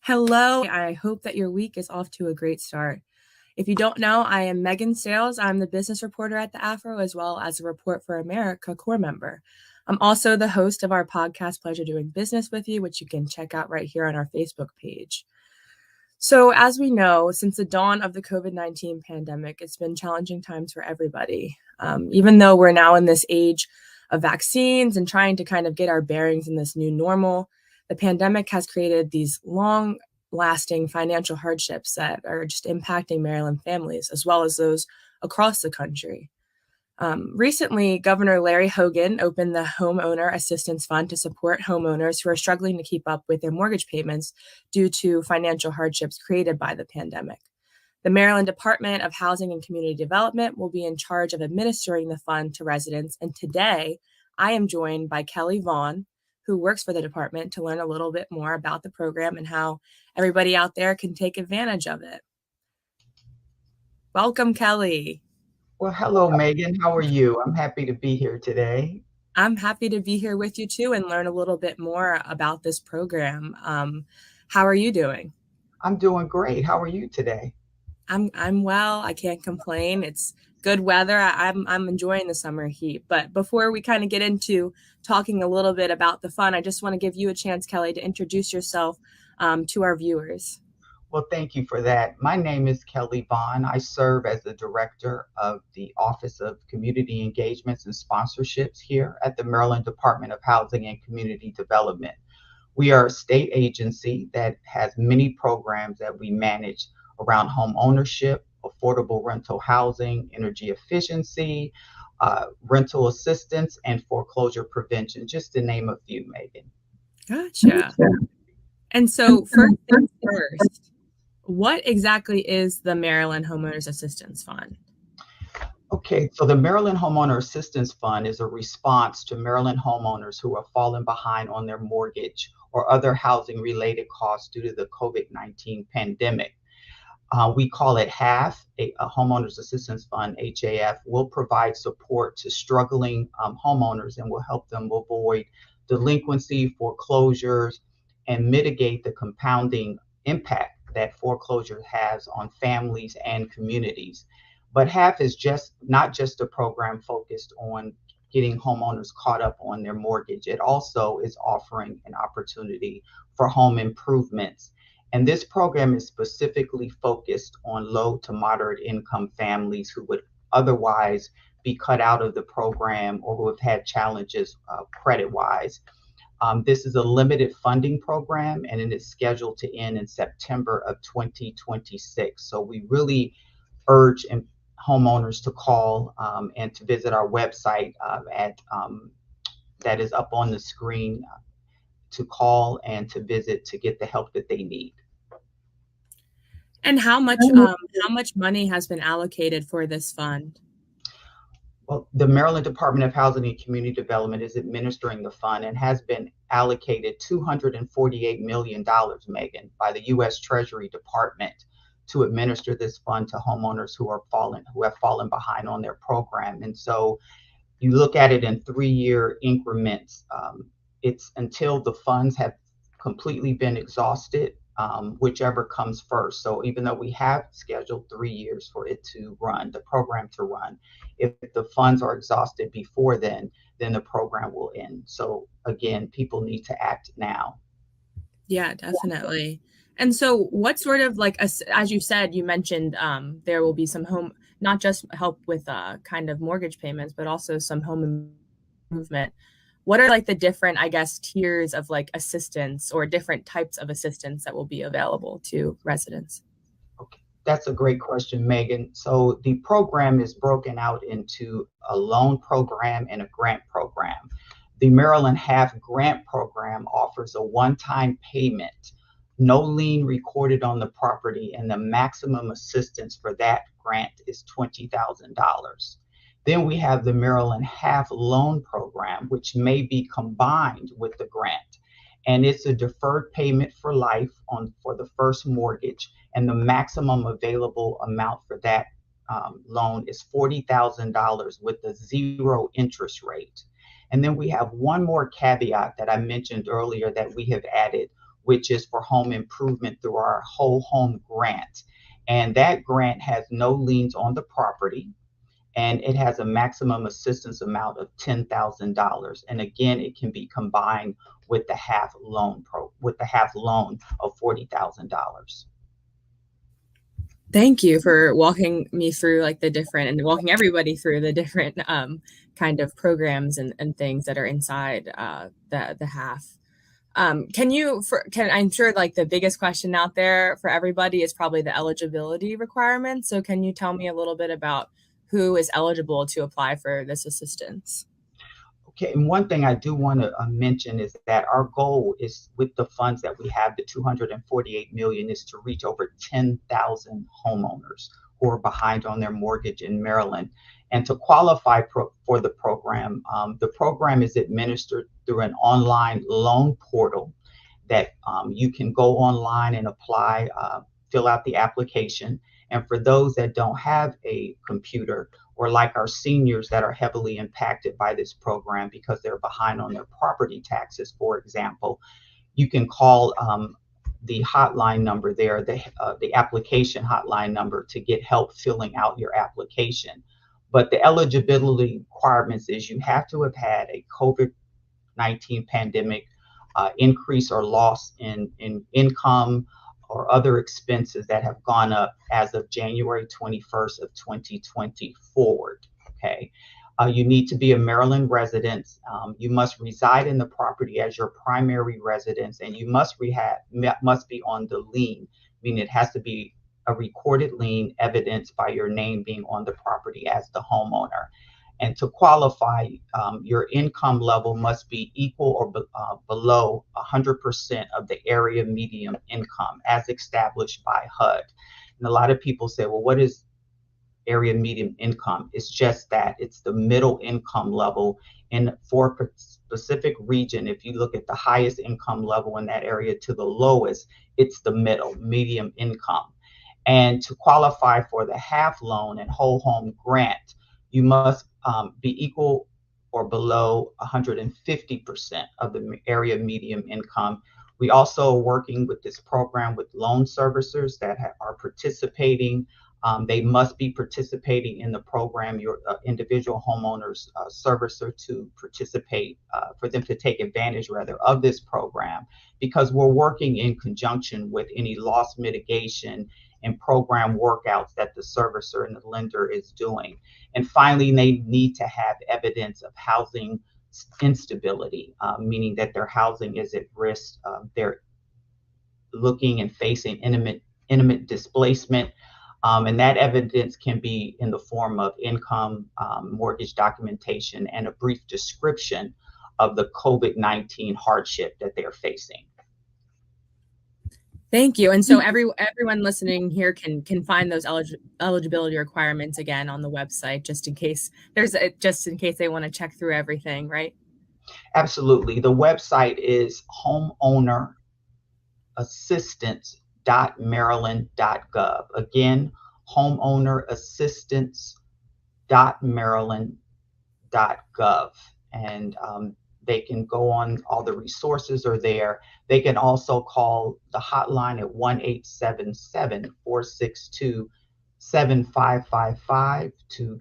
Hello, I hope that your week is off to a great start. If you don't know, I am Megan Sales. I'm the business reporter at the AFRO, as well as a Report for America core member. I'm also the host of our podcast, Pleasure Doing Business with You, which you can check out right here on our Facebook page. So as we know, since the dawn of the COVID-19 pandemic, it's been challenging times for everybody. Even though we're now in this age of vaccines and trying to kind of get our bearings in this new normal, the pandemic has created these long-lasting financial hardships that are just impacting Maryland families, as well as those across the country. Recently, Governor Larry Hogan opened the Homeowner Assistance Fund to support homeowners who are struggling to keep up with their mortgage payments due to financial hardships created by the pandemic. The Maryland Department of Housing and Community Development will be in charge of administering the fund to residents, and today I am joined by Kelly Vaughn, who works for the department, to learn a little bit more about the program and how everybody out there can take advantage of it. Welcome, Kelly. Well, hello, Megan. How are you? I'm happy to be here today. I'm happy to be here with you too and learn a little bit more about this program. How are you doing? I'm doing great. How are you today? I'm well. I can't complain. It's good weather. I'm enjoying the summer heat. But before we kind of get into talking a little bit about the fun, I just want to give you a chance, Kelly, to introduce yourself to our viewers. Well, thank you for that. My name is Kelly Vaughn. I serve as the director of the Office of Community Engagements and Sponsorships here at the Maryland Department of Housing and Community Development. We are a state agency that has many programs that we manage around home ownership, affordable rental housing, energy efficiency, rental assistance, and foreclosure prevention, just to name a few, Megan. Gotcha. And so first things first, what exactly is the Maryland Homeowners Assistance Fund? Okay, so the Maryland Homeowner Assistance Fund is a response to Maryland homeowners who are falling behind on their mortgage or other housing-related costs due to the COVID-19 pandemic. We call it HAF, a Homeowners Assistance Fund, HAF, will provide support to struggling homeowners and will help them avoid delinquency, foreclosures, and mitigate the compounding impact that foreclosure has on families and communities. But HAF is not just a program focused on getting homeowners caught up on their mortgage. It also is offering an opportunity for home improvements. And this program is specifically focused on low to moderate income families who would otherwise be cut out of the program or who have had challenges credit-wise. This is a limited funding program, and it is scheduled to end in September of 2026. So we really urge homeowners to call and to visit our website that is up on the screen, to call and to visit to get the help that they need. And how much money has been allocated for this fund? Well, the Maryland Department of Housing and Community Development is administering the fund and has been allocated $248 million, Megan, by the U.S. Treasury Department to administer this fund to homeowners who have fallen behind on their program. And so you look at it in 3-year increments. It's until the funds have completely been exhausted, whichever comes first. So even though we have scheduled 3 years for it to run, the program to run, if the funds are exhausted before then the program will end. So again, people need to act now. Yeah, definitely. And so what sort of, like, as you said, you mentioned there will be some not just help with kind of mortgage payments, but also some home improvement. What are like the different, I guess, tiers of like assistance or different types of assistance that will be available to residents? Okay, that's a great question, Megan. So the program is broken out into a loan program and a grant program. The Maryland HAF grant program offers a one-time payment, no lien recorded on the property, and the maximum assistance for that grant is $20,000. Then we have the Maryland HAF loan program, which may be combined with the grant. And it's a deferred payment for life for the first mortgage. And the maximum available amount for that loan is $40,000 with a 0 interest rate. And then we have one more caveat that I mentioned earlier that we have added, which is for home improvement through our Whole Home Grant. And that grant has no liens on the property, and it has a maximum assistance amount of $10,000. And again, it can be combined with the HAF loan of $40,000. Thank you for walking me through like the different and walking everybody through the different kind of programs and things that are inside the HAF. I'm sure like the biggest question out there for everybody is probably the eligibility requirements. So can you tell me a little bit about who is eligible to apply for this assistance? Okay, and one thing I do want to mention is that our goal is, with the funds that we have, the 248 million, is to reach over 10,000 homeowners who are behind on their mortgage in Maryland. And to qualify for the program is administered through an online loan portal that you can go online and apply, fill out the application. And for those that don't have a computer, or like our seniors that are heavily impacted by this program because they're behind on their property taxes, for example, you can call the hotline number there, the application hotline number, to get help filling out your application. But the eligibility requirements is you have to have had a COVID-19 pandemic increase or loss in income or other expenses that have gone up as of January 21st of 2020 forward. Okay. You need to be a Maryland resident. You must reside in the property as your primary residence, and you must be on the lien, meaning it has to be a recorded lien evidenced by your name being on the property as the homeowner. And to qualify, your income level must be equal or below 100% of the area median income as established by HUD. And a lot of people say, well, what is area median income? It's just that. It's the middle income level. And for a specific region, if you look at the highest income level in that area to the lowest, it's the medium income. And to qualify for the HAF loan and whole home grant, you must be equal or below 150% of the area median income. We also are working with this program with loan servicers that are participating. They must be participating in the program, your individual homeowners servicer, to participate, for them to take advantage rather of this program, because we're working in conjunction with any loss mitigation and program workouts that the servicer and the lender is doing. And finally, they need to have evidence of housing instability, meaning that their housing is at risk. They're looking and facing imminent displacement. And that evidence can be in the form of income, mortgage documentation, and a brief description of the COVID-19 hardship that they're facing. Thank you. And so everyone listening here can find those eligibility requirements again on the website, just in case they want to check through everything, right? Absolutely. The website is homeownerassistance.maryland.gov. Again, homeownerassistance.maryland.gov. And they can go on, all the resources are there. They can also call the hotline at 1-877-462-7555 to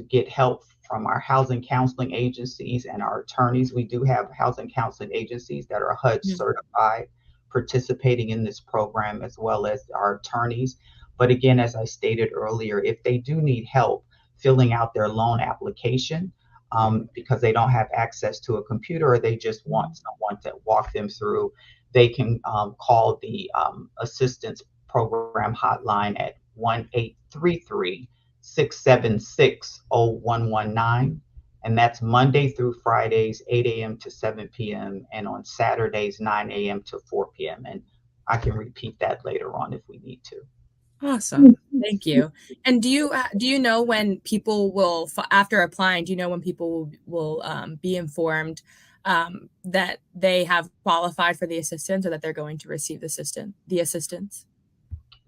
get help from our housing counseling agencies and our attorneys. We do have housing counseling agencies that are HUD certified participating in this program, as well as our attorneys. But again, as I stated earlier, if they do need help filling out their loan application, because they don't have access to a computer, or they just want someone to walk them through, they can call the assistance program hotline at 1-833-676-0119. And that's Monday through Fridays, 8 a.m. to 7 p.m. and on Saturdays, 9 a.m. to 4 p.m. And I can repeat that later on if we need to. Awesome. Thank you. And do you know when people will, after applying, do you know when people will be informed that they have qualified for the assistance, or that they're going to receive the assistance?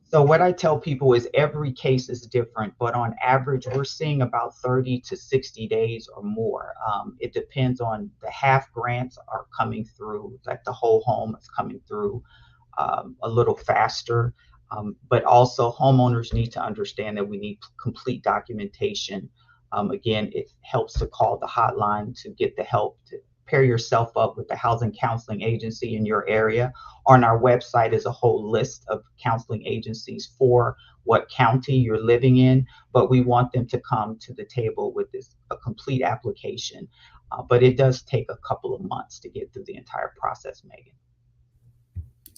So what I tell people is every case is different, but on average, we're seeing about 30 to 60 days or more. It depends on the HAF grants are coming through, like the whole home is coming through a little faster. But also homeowners need to understand that we need complete documentation. Again, it helps to call the hotline to get the help to pair yourself up with the housing counseling agency in your area. On our website is a whole list of counseling agencies for what county you're living in, but we want them to come to the table with a complete application. But it does take a couple of months to get through the entire process, Megan.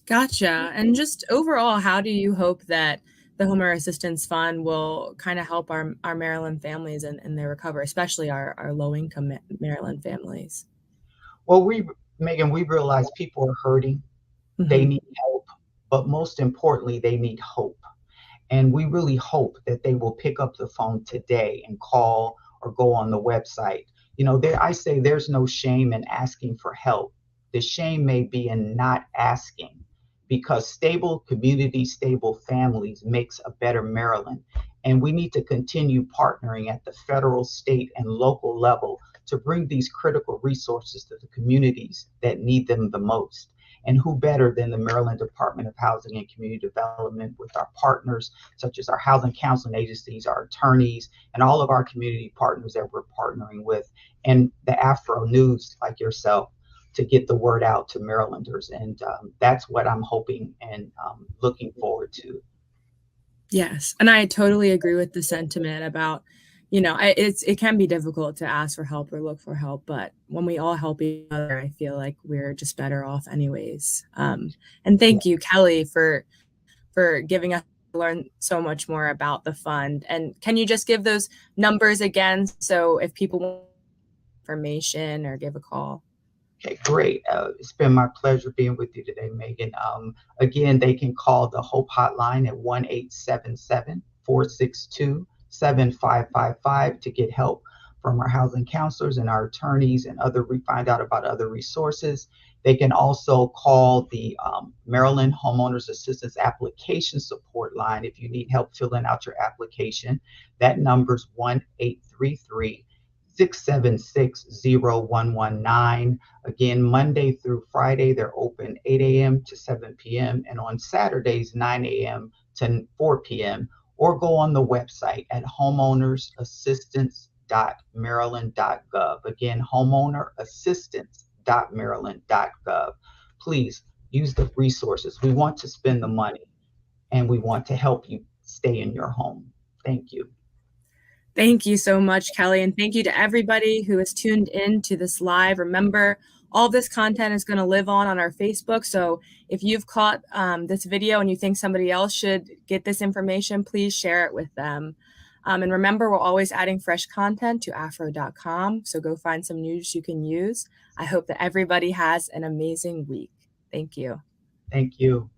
Gotcha. And just overall, how do you hope that the Homeowner Assistance Fund will kind of help our Maryland families in their recovery, especially our low-income Maryland families? Well, Megan, we realize people are hurting. They Mhm. need help, but most importantly, they need hope. And we really hope that they will pick up the phone today and call or go on the website. I say there's no shame in asking for help. The shame may be in not asking, because stable communities, stable families makes a better Maryland. And we need to continue partnering at the federal, state, and local level to bring these critical resources to the communities that need them the most. And who better than the Maryland Department of Housing and Community Development, with our partners such as our housing counseling agencies, our attorneys, and all of our community partners that we're partnering with, and the Afro News like yourself, to get the word out to Marylanders. And that's what I'm hoping and looking forward to. Yes, and I totally agree with the sentiment about, it can be difficult to ask for help or look for help, but when we all help each other, I feel like we're just better off anyways. And Yeah. thank you, Kelly, for giving us to learn so much more about the fund. And can you just give those numbers again, so if people want information or give a call? Okay, great. It's been my pleasure being with you today, Megan. Again, they can call the Hope Hotline at 1-877-462-7555 to get help from our housing counselors and our attorneys and find out about other resources. They can also call the Maryland Homeowners Assistance Application Support Line if you need help filling out your application. That number is 1-833-676-0119. Again, Monday through Friday, they're open 8 a.m. to 7 p.m. and on Saturdays, 9 a.m. to 4 p.m. Or go on the website at homeownerassistance.maryland.gov. Again, homeownerassistance.maryland.gov. Please use the resources. We want to spend the money and we want to help you stay in your home. Thank you. Thank you so much, Kelly. And thank you to everybody who has tuned in to this live. Remember, all this content is going to live on our Facebook. So if you've caught this video and you think somebody else should get this information, please share it with them. And remember, we're always adding fresh content to afro.com. So go find some news you can use. I hope that everybody has an amazing week. Thank you. Thank you.